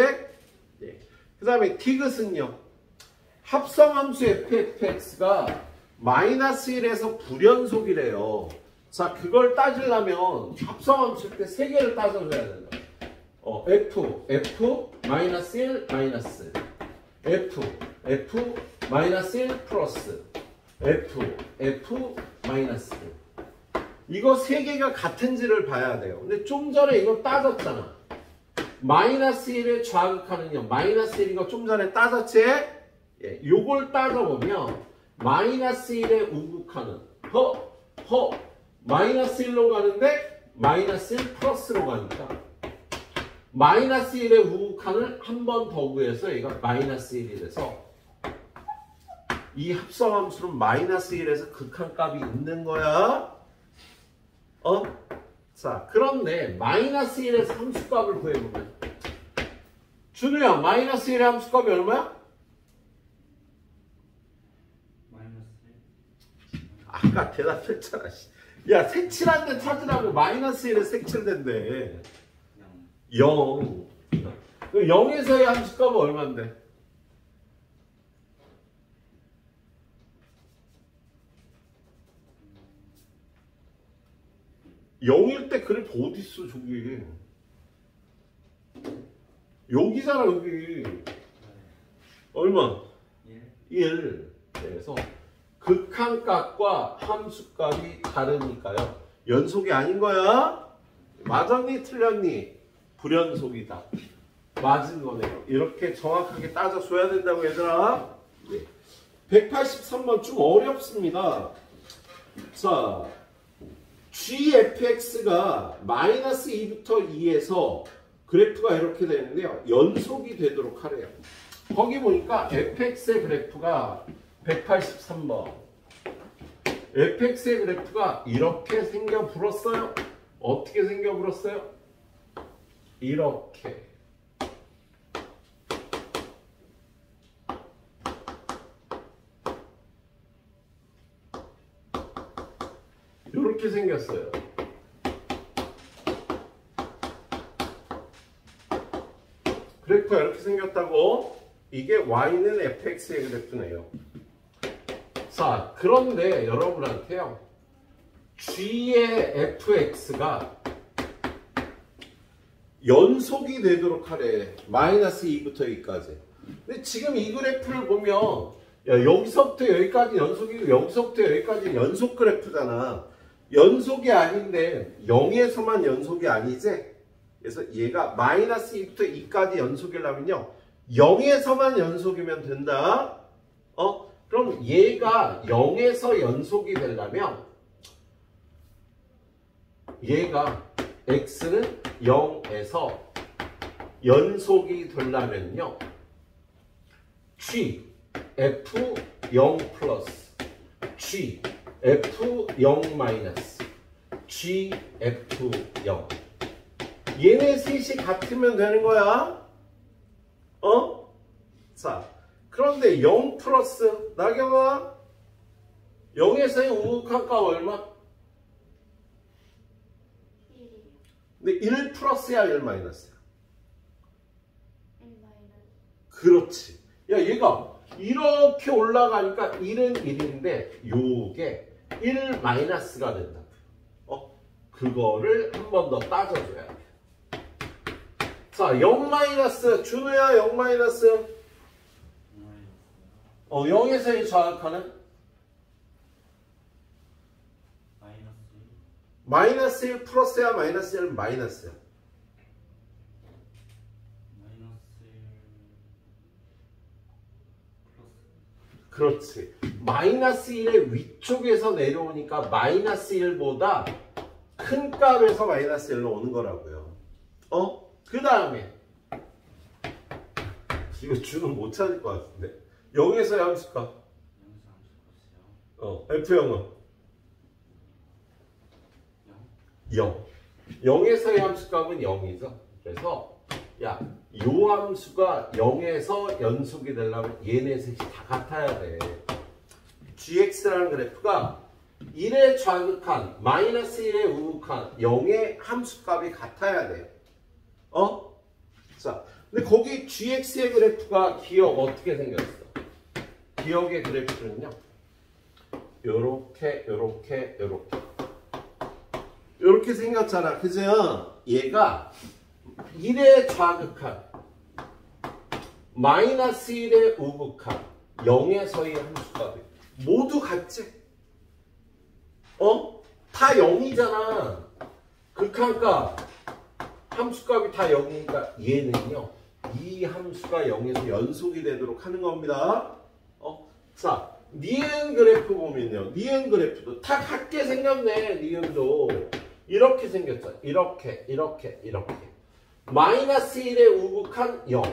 네. 그 다음에 디귿은요. 합성함수 fx가 마이너스 1에서 불연속이래요. 자, 그걸 따지려면 합성함수 때 3개를 따져줘야 된다. f, 마이너스 1, 마이너스 f, 마이너스 1 플러스 F 마이너스 1. 이거 세 개가 같은지를 봐야 돼요. 근데 좀 전에 이거 따졌잖아. 마이너스 1의 좌극하는요. 마이너스 1인 거 좀 전에 따졌지? 예, 요걸 따져보면 마이너스 1의 우극하는 마이너스 1로 가는데 마이너스 1 플러스로 가니까 마이너스 1의 우극한을 한 번 더 구해서 얘가 마이너스 1이 돼서 이 합성함수는 마이너스 1에서 극한값이 있는 거야. 자, 그런데 마이너스 1에서 함수값을 구해보면 준우야, 마이너스 1의 함수값이 얼마야? 마이너스 아까 대답했잖아. 야, 색칠한데 찾으라고 마이너스 1에 색칠된대. 0. 0에서의 함수값은 얼마인데? 0일 때 그래프 어딨어, 저기. 여기잖아, 여기. 얼마? 1. 그래서 극한값과 함수값이 다르니까요. 연속이 아닌 거야? 맞았니? 틀렸니? 불연속이다. 맞은 거네요. 이렇게 정확하게 따져줘야 된다고, 얘들아. 네. 183번 좀 어렵습니다. 자, gfx가 마이너스 2부터 2에서 그래프가 이렇게 되는데요. 연속이 되도록 하래요. 거기 보니까 fx의 그래프가 183번. fx의 그래프가 이렇게 생겨 불었어요. 어떻게 생겨 불었어요? 이렇게. 이렇게 생겼어요. 그래프가 이렇게 생겼다고? 이게 y는 fx의 그래프네요. 자, 그런데 여러분한테요. g의 fx가 연속이 되도록 하래. 마이너스 2부터 2까지. 근데 지금 이 그래프를 보면 야, 여기서부터 여기까지 연속이고 여기서부터 여기까지 연속 그래프잖아. 연속이 아닌데 0에서만 연속이 아니지? 그래서 얘가 마이너스 2부터 2까지 연속이려면요. 0에서만 연속이면 된다. 그럼 얘가 0에서 연속이 되려면 얘가 x는 0에서 연속이 되려면요. g f0 플러스 g f0 마이너스 g f0 얘네 셋이 같으면 되는 거야. 자, 그런데 0 플러스 나경아 0에서의 우극한값 얼마? 1이요. 근데 1 플러스야 1 마이너스야? 1 마이너스. 그렇지. 야, 얘가 이렇게 올라가니까 1은 1인데 요게 1 마이너스가 된다. 그거를 한 번 더 따져줘야 돼. 자, 0 마이너스 준우야 0 마이너스 0에서의 좌극하는 마이너스 1 플러스야 마이너스 1 마이너스야? 그렇지. 마이너스 1의 위쪽에서 내려오니까 마이너스 1보다 큰 값에서 마이너스 1로 오는 거라고요. 그 다음에 이거 주는 못 찾을 것 같은데 0에서의 함수값 F0은 0. 0에서의 함수값은 0이죠. 그래서 야, 요 함수가 0에서 연속이 되려면 얘네 셋이 다 같아야 돼. gx라는 그래프가 1의 좌극한, 마이너스 1의 우극한 0의 함수값이 같아야 돼요. 자, 근데 거기 gx의 그래프가 기억 어떻게 생겼어? 기억의 그래프는요. 요렇게 요렇게 생겼잖아. 그죠? 얘가 1의 좌극한, 마이너스 1의 우극한 0에서의 함수값이 모두 같지? 다 0이잖아. 극한값 함수값이 다 0이니까 얘는요 이 함수가 0에서 연속이 되도록 하는 겁니다. 자, 니은 그래프 보면요. 니은 그래프도 다 같게 생겼네. 니은도 이렇게 생겼죠. 이렇게. 마이너스 1에 우극한 0,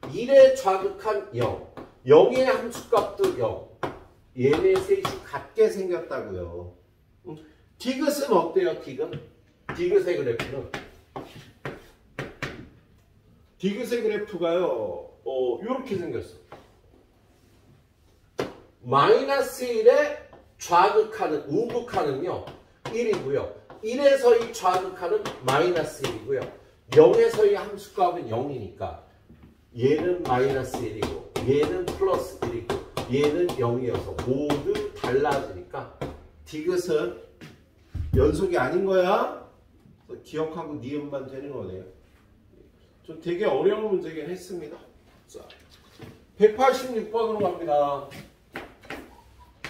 1에 좌극한 0, 0의 함수값도 0. 얘네 셋이 같게 생겼다고요. 디귿은 어때요? 디귿의 그래프는 디귿의 그래프가요 이렇게 생겼어. 마이너스 1에 좌극하는 우극하는요 1이고요 1에서 이 좌극하는 마이너스 1이고요 0에서 이 함수값은 0이니까 얘는 마이너스 1이고 얘는 플러스 1이고 얘는 0이어서 모두 달라지니까 디귿은 연속이 아닌 거야. 기억하고 니은만 되는 거네요. 좀 되게 어려운 문제긴 했습니다. 자, 186번으로 갑니다.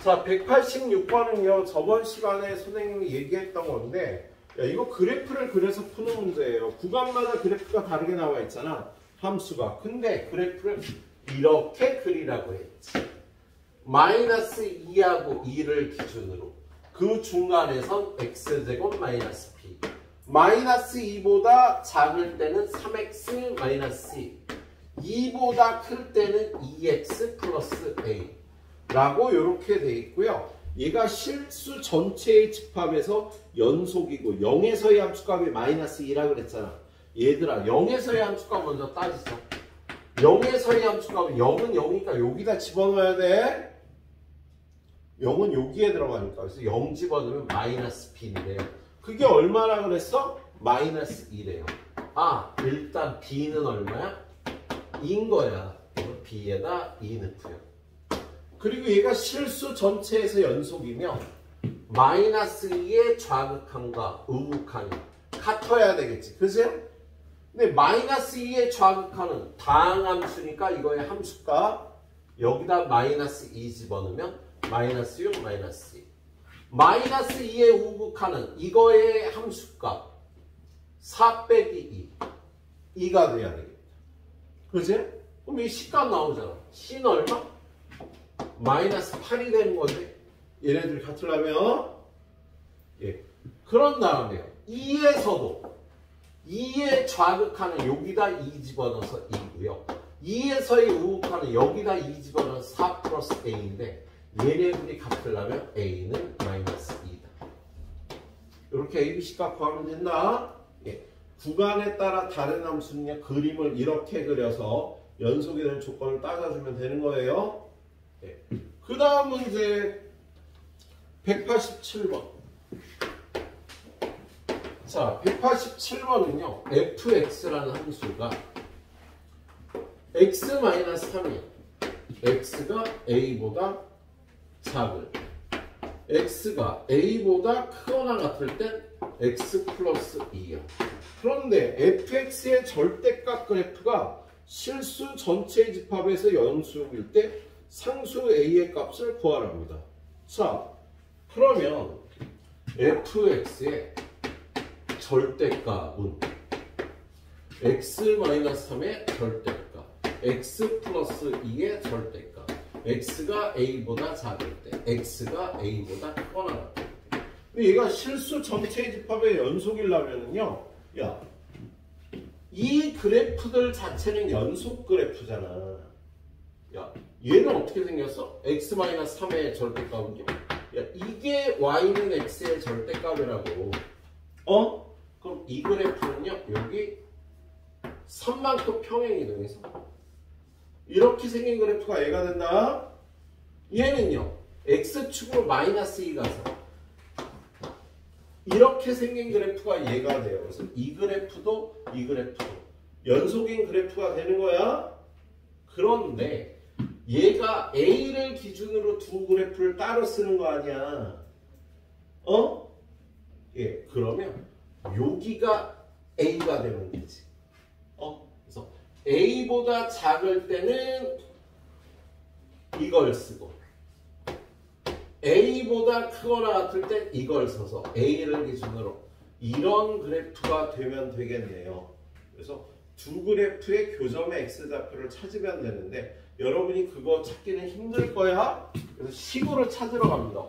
자, 186번은요. 저번 시간에 선생님이 얘기했던 건데 야, 이거 그래프를 그려서 푸는 문제예요. 구간마다 그래프가 다르게 나와 있잖아. 함수가. 근데 그래프를 이렇게 그리라고 했지. 마이너스 2하고 2를 기준으로 그 중간에선 x제곱 마이너스 p 마이너스 2보다 작을 때는 3x 마이너스 2 2보다 클 때는 2x 플러스 a 라고 이렇게 돼 있고요. 얘가 실수 전체의 집합에서 연속이고 0에서의 함수값이 마이너스 2라 그랬잖아. 얘들아 0에서의 함수값 먼저 따지자. 0에서의 함수값은 0은 0이니까 여기다 집어넣어야 돼. 0은 여기에 들어가니까. 그래서 0 집어넣으면 마이너스 p인데요. 그게 얼마나 그랬어? 마이너스 2래요. 아, 일단 b는 얼마야? 2인 거야. b에다 2 넣고요. 그리고 얘가 실수 전체에서 연속이면 마이너스 2의 좌극한과 우극한이 같아야 되겠지. 그죠? 근데 마이너스 2의 좌극한은 다항함수니까 이거의 함수가 여기다 마이너스 2 집어넣으면 마이너스 6, 마이너스 2. 마이너스 2의 우극한은 이거의 함수값 4 빼기 2. 2가 돼야 되겠다. 그지? 그럼 이 C값 나오잖아. C는 얼마? 마이너스 8이 되는 건데 얘네들이 같으려면 예. 그런 다음에요. 2에서도 2의 좌극한은 여기다 2 집어넣어서 2고요. 2에서의 우극한은 여기다 2 집어넣어서 4 플러스 a인데 얘네들이 같으려면 a는 마이너스 2다. 이렇게 a, b, c 값 구하면 된다. 예. 구간에 따라 다른 함수는요. 그림을 이렇게 그려서 연속이 되는 조건을 따져주면 되는 거예요. 예. 그 다음 문제 187번. 자, 187번은요. fx라는 함수가 x-3이에요. x가 a보다 작을 x가 a보다 크거나 같을 땐 x 플러스 2야. 그런데 fx의 절대값 그래프가 실수 전체 집합에서 연속일 때 상수 a의 값을 구하랍니다. 자, 그러면 fx의 절대값은 x-3의 절대값, x 플러스 2의 절대값, x가 a보다 작을 때, x가 a보다 크거나 같을 때. 근데 얘가 실수 전체 집합의 연속이려면요, 야, 이 그래프들 자체는 연속 그래프잖아. 야, 얘는 어떻게 생겼어? x-3의 절대값은요? 야, 이게 y는 x의 절대값이라고. 그럼 이 그래프는요, 여기 3만큼 평행이동해서 이렇게 생긴 그래프가 얘가 된다. 얘는요, x축으로 마이너스 2 가서 이렇게 생긴 그래프가 얘가 돼요. 그래서 이 그래프도 이 그래프도 연속인 그래프가 되는 거야. 그런데 얘가 A를 기준으로 두 그래프를 따로 쓰는 거 아니야. 예, 그러면 여기가 A가 되는 거지. 그래서 A보다 작을 때는 이걸 쓰고 A보다 크거나 같을 땐 이걸 써서 A를 기준으로 이런 그래프가 되면 되겠네요. 그래서 두 그래프의 교점의 x좌표를 찾으면 되는데 여러분이 그거 찾기는 힘들 거야. 그래서 식으로 찾으러 갑니다.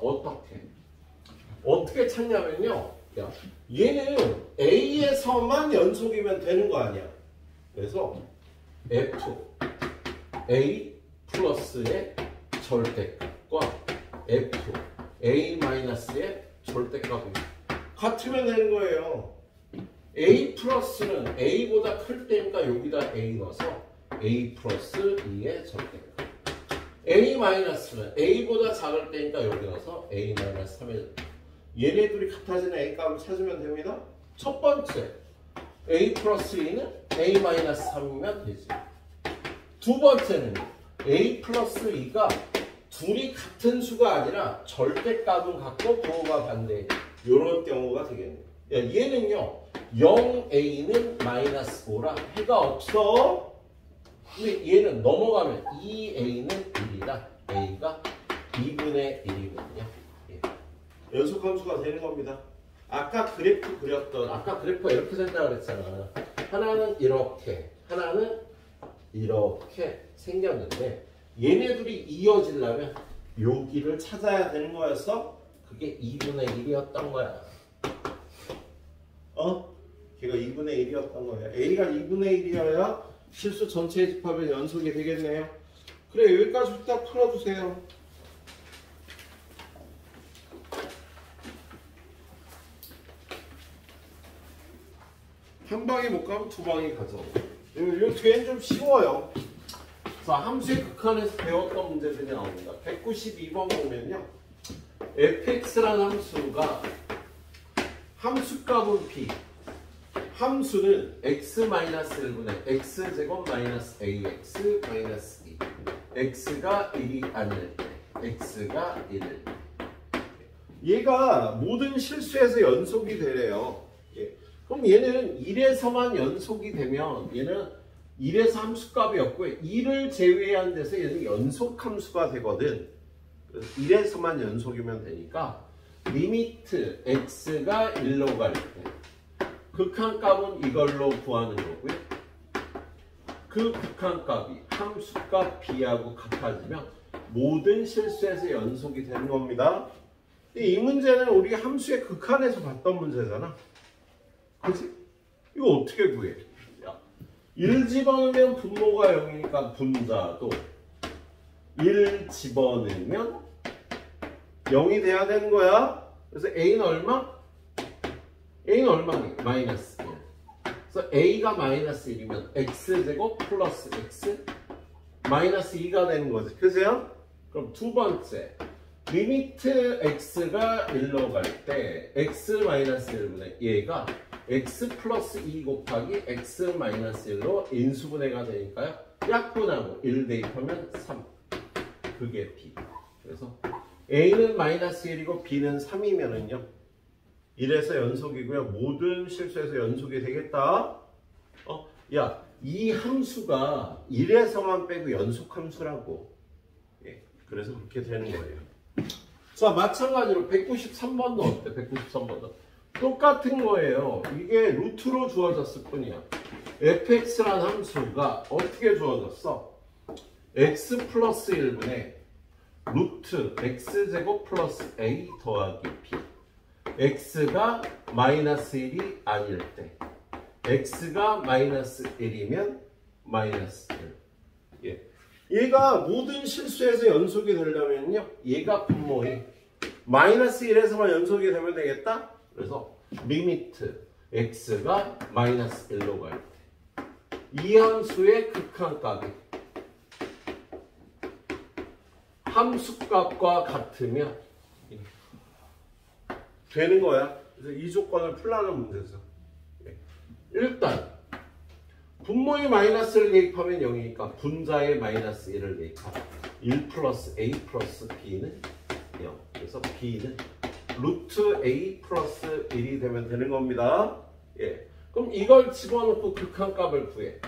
어떻게 찾냐면요. 야, 얘는 A에서만 연속이면 되는 거 아니야. 그래서 F A 플러스의 절대값과 F A 마이너스의 절대값이 같으면 되는 거예요. A 플러스는 A보다 클 때니까 여기다 A 넣어서 A 플러스 2의 절대값. A 마이너스는 A보다 작을 때니까 여기 넣어서 A 마이너스 3의 절대값. 얘네들이 같아지는 A 값을 찾으면 됩니다. 첫 번째, A 플러스 2는 A 마이너스 3이면 되지. 두 번째는 A 플러스 2가 둘이 같은 수가 아니라 절대값은 같고 부호가 반대. 이런 경우가 되겠네요. 얘는요, 0A는 마이너스 5라 해가 없어. 근데 얘는 넘어가면 2A는 1이다. A가 2분의 1이거든요. 연속 함수가 되는 겁니다. 아까 그래프 그렸던, 아까 그래프가 이렇게 된다고 그랬잖아. 하나는 이렇게, 하나는 이렇게 생겼는데 얘네들이 이어지려면 여기를 찾아야 되는 거였어. 그게 2분의 1이었던 거야. 걔가 2분의 1이었던 거야. A가 2분의 1이어야 실수 전체의 집합의 연속이 되겠네요. 그래, 여기까지 딱 풀어주세요. 한 방에 못 가면 두 방에 가죠. 이 뒤엔 좀 쉬워요. 자, 함수의 극한에서 배웠던 문제들이 나옵니다. 192번 보면요. fx라는 함수가 함수값은 b, 함수는 x-1분의 x제곱 마이너스 ax 마이너스 2, x가 1이 아닐 때, x가 1일 때. 얘가 모든 실수에서 연속이 되래요. 그럼 얘는 1에서만 연속이 되면 얘는 1에서 함수값이었고요. 2를 제외한 데서 얘는 연속함수가 되거든. 그래서 1에서만 연속이면 되니까 리미트 x가 1로 갈 때 극한값은 이걸로 구하는 거고요. 그 극한값이 함수값 b하고 같아지면 모든 실수에서 연속이 되는 겁니다. 이 문제는 우리 함수의 극한에서 봤던 문제잖아. 그치? 이거 어떻게 구해? 1 집어넣으면 분모가 0이니까 분자도 1 집어넣으면 0이 돼야 되는 거야. 그래서 A는 얼마? A는 얼마니? 마이너스 1. 그래서 A가 마이너스 1이면 X제곱 플러스 X 마이너스 2가 되는 거지. 그죠? 그럼 두 번째. 리미트 X가 1로 갈 때 X 마이너스 1분의 얘가 x 플러스 2 곱하기 x 마이너스 1로 인수분해가 되니까요. 약분하고 1 대입하면 3. 그게 b. 그래서 a는 마이너스 1이고 b는 3이면은요. 1에서 연속이고요. 모든 실수에서 연속이 되겠다. 야, 이 함수가 1에서만 빼고 연속 함수라고. 그래서 그렇게 되는 거예요. 자, 마찬가지로 193번도 어때? 193번도. 똑같은 거예요. 이게 루트로 주어졌을 뿐이야. fx라는 함수가 어떻게 주어졌어? x 플러스 1분의 루트 x제곱 플러스 a 더하기 b. x가 마이너스 1이 아닐 때 x가 마이너스 1이면 마이너스 1. 얘가 모든 실수에서 연속이 되려면요. 얘가 분모이 마이너스 1에서만 연속이 되면 되겠다? 그래서 리미트 x가 마이너스 1로 갈 때 이 함수의 극한값이 함수값과 같으면 되는 거야. 그래서 이 조건을 풀라는 문제죠. 일단 분모의 마이너스를 대입하면 0이니까 분자의 마이너스 1을 대입하면 1 플러스 a 플러스 b는 0. 그래서 b는 루트 a 플러스 1이 되면 되는 겁니다. 그럼 이걸 집어넣고 극한값을 구해.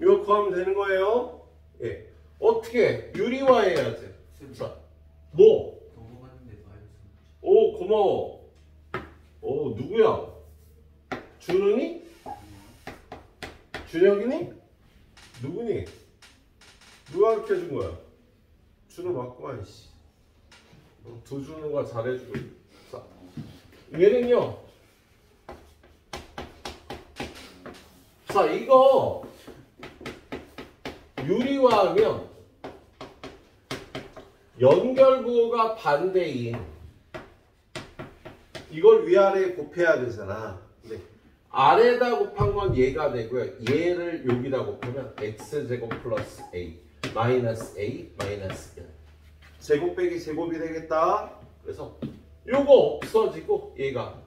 이거 구하면 되는 거예요. 예. 어떻게? 유리화해야지. 자, 뭐? 넘어갔는데도 알려주세요. 오, 고마워. 오, 누구야? 준우니? 준혁이니? 누구니? 누가 가르쳐 준 거야? 준우 맞구만, 씨. 두 준우가 잘해주고. 자, 얘는요. 자, 이거 유리화하면 연결부호가 반대인 이걸 위아래에 곱해야 되잖아. 네. 아래다 곱한 건 얘가 되고요. 얘를 여기다 곱하면 x제곱 플러스 a 마이너스 a 마이너스 1 제곱 빼기 제곱이 되겠다. 그래서 요거 없어지고 얘가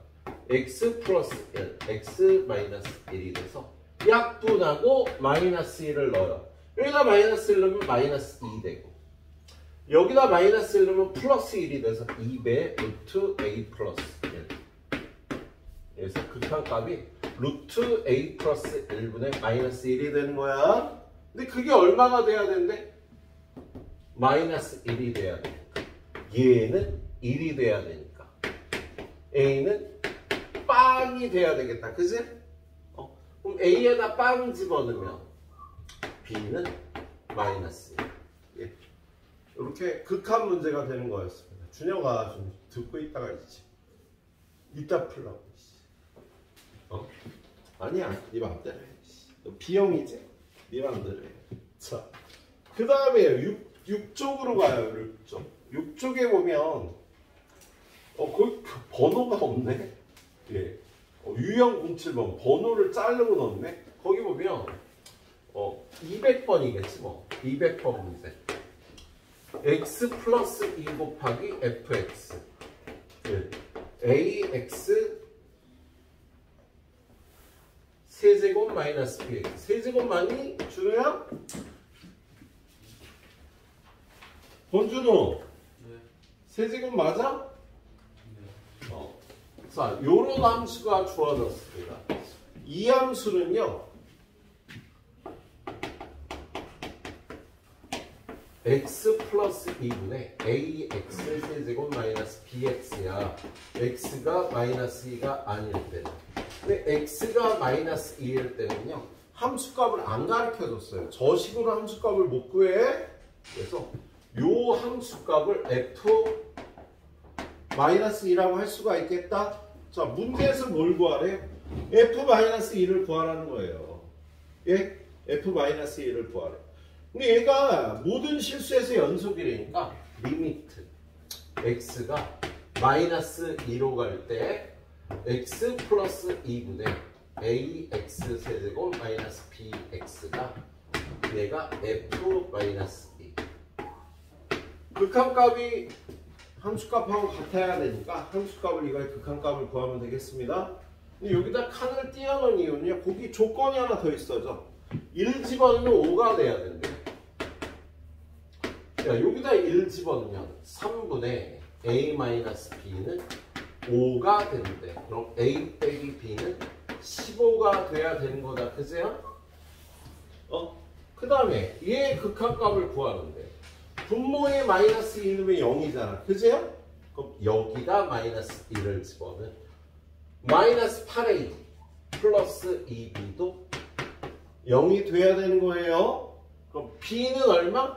x 플러스 1 x 마이너스 1이 돼서 약분하고 마이너스 1을 넣어요. 여기다 마이너스 1 넣으면 마이너스 2 되고 여기다 마이너스 1 넣으면 플러스 1이 돼서 2배 루트 a 플러스 1. 그래서 극한값이 루트 a 플러스 1분의 마이너스 1이 되는 거야. 근데 그게 얼마가 돼야 된대? 마이너스 1이 돼야 되니까. 얘는 1이 돼야 되니까. a는 빵이 돼야 되겠다. 그지? 그럼 a에다 빵 집어넣으면 b는 마이너스 1. 예. 이렇게 극한 문제가 되는 거였습니다. 준혁아 좀 듣고 있다가 이따 풀라고. 아니야, 네 맘대로 해. 너 B형이지? 네 맘대로 해. 자, 그 다음에 6쪽으로 가요. 6쪽. 6쪽에 보면 거기 번호가 없네. 예. 유형 07번 번호를 자르고 넣었네. 거기 보면 200번이겠지 뭐. 200번 문제. x 플러스 2 곱하기 fx 예. ax 세제곱 마이너스 bx 세제곱 많이 준우야? 권준우 네. 세제곱 맞아? 네. 자, 요런 함수가 주어졌습니다. 이 함수는요 x 플러스 2분의 ax 세제곱 마이너스 bx야. x가 마이너스 2가 아닐 때는. 근데 x가 마이너스 2일 때는요 함수값을 안 가르쳐줬어요. 저 식으로 함수값을 못 구해. 그래서 요 함수값을 f 마이너스 2라고 할 수가 있겠다. 자, 문제에서 뭘 구하래요? f 마이너스 2를 구하라는 거예요. 예? f 마이너스 2를 구하래. 근데 얘가 모든 실수에서 연속이라니까 리미트 x가 마이너스 2로 갈 때 x 플러스 2분의 ax 세제곱 마이너스 bx가 얘가 f 마이너스 2 극한값이 함수값하고 같아야 되니까 함수값을 이거의 극한값을 구하면 되겠습니다. 근데 여기다 칸을 띄워놓은 이유는요 거기 조건이 하나 더 있어져. 1 집어넣으면 5가 돼야 된대. 야, 여기다 1 집어넣으면 3분의 a-b는 5가 되는데 그럼 a 빼기 b는 15가 돼야 되는 거다. 그제요? 그 다음에 얘의 극한값을 구하는데 분모에 마이너스 1 넣으면 0이잖아. 그제요? 그럼 여기다 마이너스 1을 집어넣으면 마이너스 8a 플러스 2b도 0이 돼야 되는 거예요. 그럼 b는 얼마?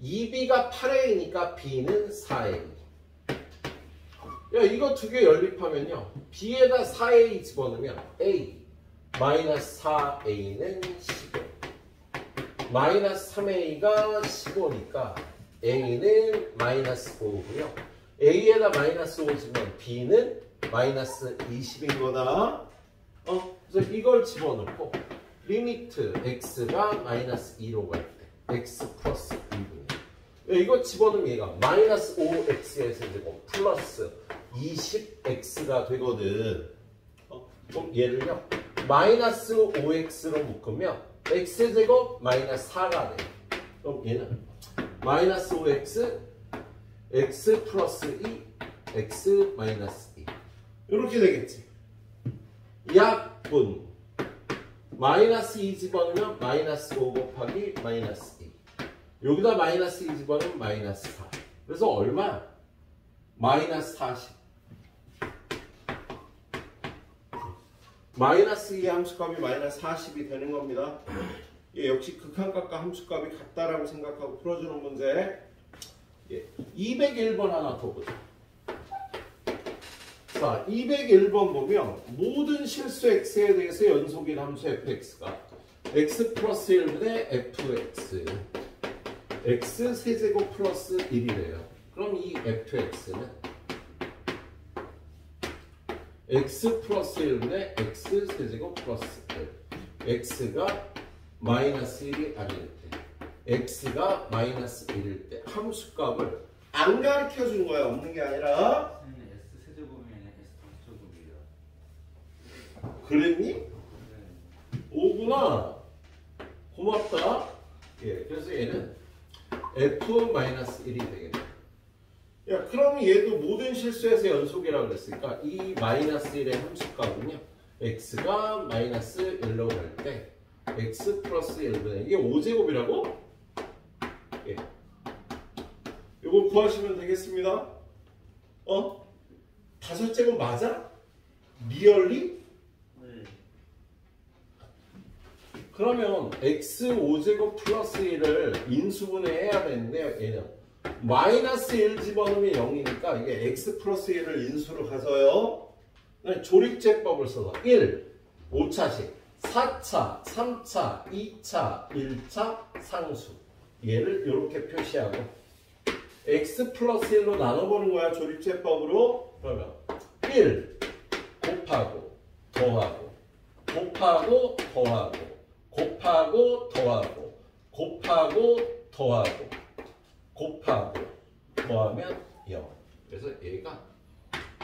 2b가 8a니까 b는 4a. 야, 이거 두 개 연립하면요 b에다 4a 집어넣으면 a 마이너스 4a는 15 마이너스 3a가 15니까 a는 마이너스 5고요 a에다 마이너스 5 집으면 b는 마이너스 20인 거다. 그래서 이걸 집어넣고 리미트 x가 마이너스 2로 갈 때 x 플러스 2분의 이거 집어넣으면 얘가 마이너스 5x의 세제곱 플러스 20x가 되거든. 그럼 얘를요 마이너스 5x로 묶으면 x제곱 마이너스 4가 돼. 그럼 얘는 마이너스 5x x 플러스 2 x 마이너스 2 이렇게 되겠지. 약분 마이너스 2 집어넣으면 마이너스 5 곱하기 마이너스 2. 여기다 마이너스 2 집어넣으면 마이너스 4. 그래서 얼마? 마이너스 40. 마이너스 2의 함수값이 마이너스 40이 되는 겁니다. 예, 역시 극한값과 함수값이 같다라고 생각하고 풀어주는 문제. 예, 201번 하나 더 보자. 자, 201번 보면 모든 실수 x에 대해서 연속인 함수 fx가 x 플러스 1분의 fx x 세제곱 플러스 1이래요. 그럼 이 fx는 x 플러스 1분의 x 세제곱 플러스 1 x가 마이너스 1이 아닐 때 x가 마이너스 1일 때 함수값을 안 가르쳐 준 거야. 없는 게 아니라. 선생님 S 세제곱이면 S 제곱이에요. 그랬니? 네. 오구나. 고맙다. 예, 그래서 얘는 f-1이 되겠네. 야, 그럼 얘도 모든 실수에서 연속이라고 그랬으니까 이 마이너스 1의 함수값은요. x가 마이너스 1로 갈 때 x 플러스 1분의 이게 5제곱이라고? 예. 이걸 구하시면 되겠습니다. 5제곱 맞아? 리얼리? 네. 그러면 x 5제곱 플러스 1을 인수분해해야 되는데요. 얘는 마이너스 1 집어넣으면 0이니까 이게 x 플러스 1을 인수로 가서요. 조립제법을 써서 1, 5차식, 4차, 3차, 2차, 1차 상수. 얘를 이렇게 표시하고 x 플러스 1로 나눠보는 거야. 조립제법으로. 그러면 1 곱하고 더하고 곱하고 더하고 곱하고 더하고 곱하고 더하고 곱하고 더하면 0. 그래서 얘가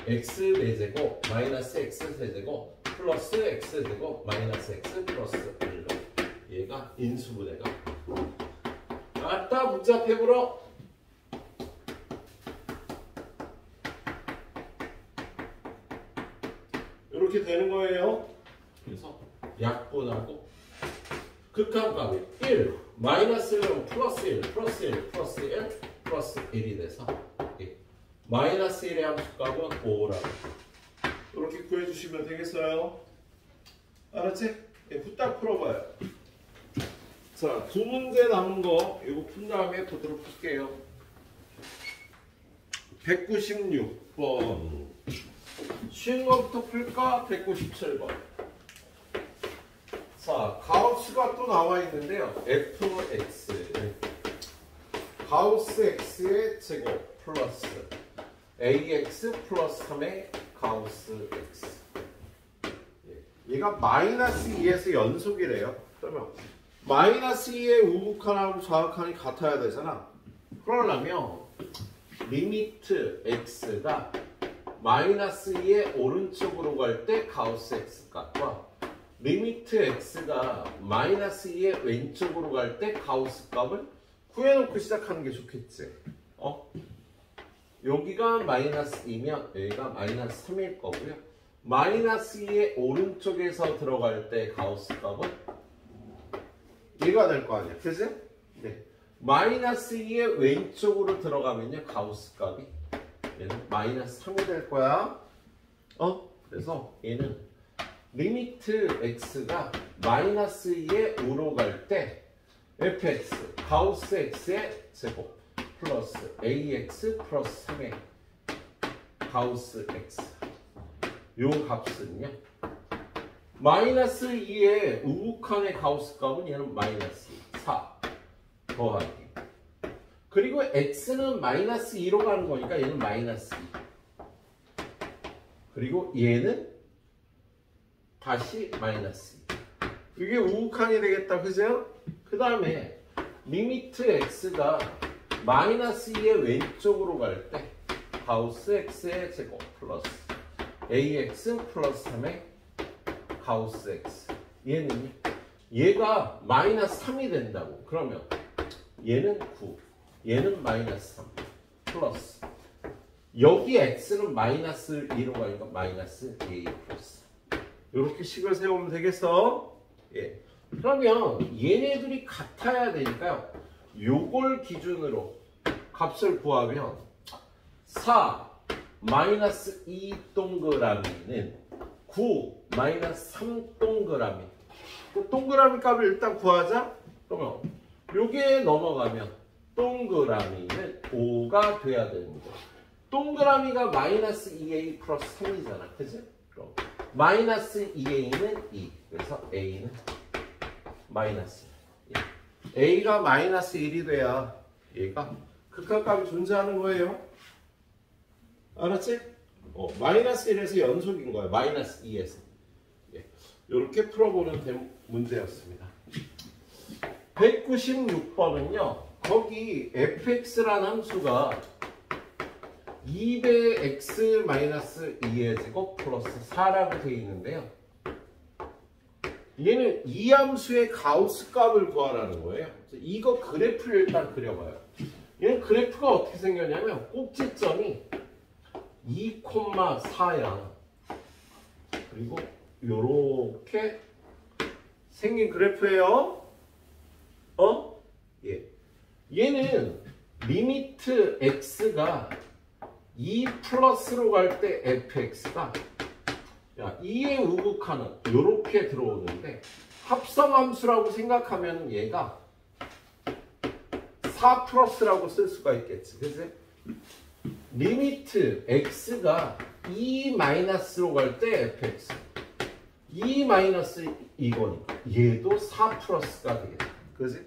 x 4제곱 마이너스 x 세제곱 플러스 x 제곱 마이너스 x 플러스 1로 얘가 인수분해가 아따 복잡해보러. 이렇게 되는 거예요. 그래서 약분하고 극한값이 1 마이너스 1은 플러스 1 플러스 1 플러스 1 플러스 1이 돼서 마이너스 1의 함수값은 5라고 이렇게 구해주시면 되겠어요. 알았지? 예, 후딱 풀어봐요. 자, 두 문제 남은 거 이거 푼 다음에 보도록 할게요. 196번 쉬운 거부터 풀까? 197번. 자, 가우스가 또 나와 있는데요. fx 가우스 x의 제곱 플러스 ax 플러스 3의 가우스 x. 얘가 마이너스 2에서 연속이래요. 그러면 마이너스 2의 우극한하고 좌극한이 같아야 되잖아. 그러려면 리미트 x가 마이너스 2의 오른쪽으로 갈 때 가우스 x 값과 리미트 x가 마이너스 2의 왼쪽으로 갈 때 가우스 값을 구해놓고 시작하는 게 좋겠지. 여기가 마이너스 2면 여기가 마이너스 3일 거고요. 마이너스 2의 오른쪽에서 들어갈 때 가우스 값은 얘가 될 거 아니야. 그치? 네. 마이너스 2의 왼쪽으로 들어가면요. 가우스 값이 얘는 마이너스 3이 될 거야. 그래서 얘는 리미트 x가 마이너스 2의 우로 갈 때 fx 가우스 x의 제곱 플러스 ax 플러스 3의 가우스 x 요 값은요. 마이너스 2의 우극한의 가우스 값은 얘는 마이너스 4 더하기 그리고 x는 마이너스 2로 가는 거니까 얘는 마이너스 2 그리고 얘는 다시 마이너스 2 이게 우극한이 되겠다. 그죠? 그 다음에 리미트 x가 마이너스 2의 왼쪽으로 갈 때 가우스 x의 제곱 플러스 ax 플러스 3의 가우스 x 얘는 얘가 마이너스 3이 된다고. 그러면 얘는 9 얘는 마이너스 3 플러스 여기 x는 마이너스 2로 가니까 마이너스 a 플러스 이렇게 식을 세우면 되겠어. 예. 그러면 얘네들이 같아야 되니까요. 요걸 기준으로 값을 구하면 4 마이너스 2 동그라미는 9 마이너스 3 동그라미. 그 동그라미 값을 일단 구하자. 그러면 요게 넘어가면 동그라미는 5가 돼야 되는 거야. 동그라미가 마이너스 2a 플러스 3이잖아. 그치? 그럼 마이너스 2a는 2. 그래서 a는 마이너스 1. a가 마이너스 1이 돼야 얘가 극한값이 존재하는 거예요. 알았지? 마이너스 1에서 연속인 거예요. 마이너스 2에서. 예. 이렇게 풀어보는 문제였습니다. 196번은요. 거기 fx라는 함수가 2배 x 마이너스 2의 제곱 플러스 4라고 되어 있는데요. 얘는 이 함수의 가우스 값을 구하라는 거예요. 이거 그래프를 일단 그려봐요. 얘는 그래프가 어떻게 생겼냐면 꼭지점이 2,4야. 그리고 요렇게 생긴 그래프예요. 예. 얘는 리미트 x가 2 플러스로 갈 때 fx가 2의 우극하는 요렇게 들어오는데 합성함수라고 생각하면 얘가 4 플러스라고 쓸 수가 있겠지. 그치? 리미트 x가 2 마이너스로 갈 때 fx 2 마이너스 이거니까 얘도 4 플러스가 되겠다. 그치?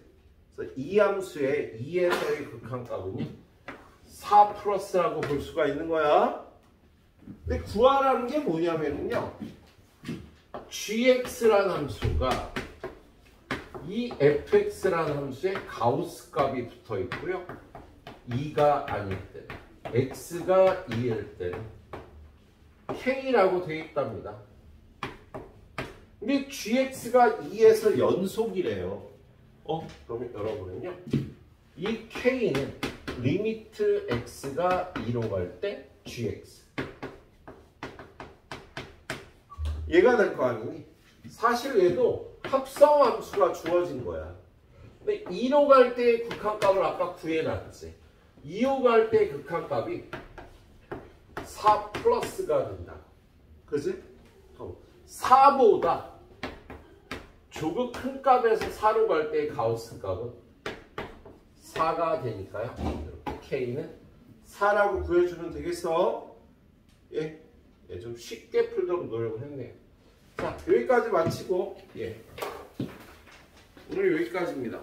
그래서 이 함수의 2에서의 극한값은요 4 플러스라고 볼 수가 있는 거야. 근데 구하라는 게 뭐냐면요 gx라는 함수가 이 fx라는 함수에 가우스 값이 붙어 있고요 2가 아닐 때 x가 2일 때는 k라고 되어 있답니다. 근데 gx가 2에서 연속이래요. 그러면 여러분은요 이 k는 리미트 x가 2로 갈 때 gx 얘가 될 거 아니니 사실 얘도 합성함수가 주어진 거야. 근데 2로 갈 때의 극한값을 아까 구해놨지. 2로 갈 때의 극한값이 4 플러스가 된다. 그지? 4보다 조금 큰 값에서 4로 갈 때의 가우스 값은 4가 되니까요. 이렇게 K는 4라고 구해주면 되겠어. 예, 좀 쉽게 풀도록 노력을 했네요. 자, 여기까지 마치고 오늘 여기까지입니다.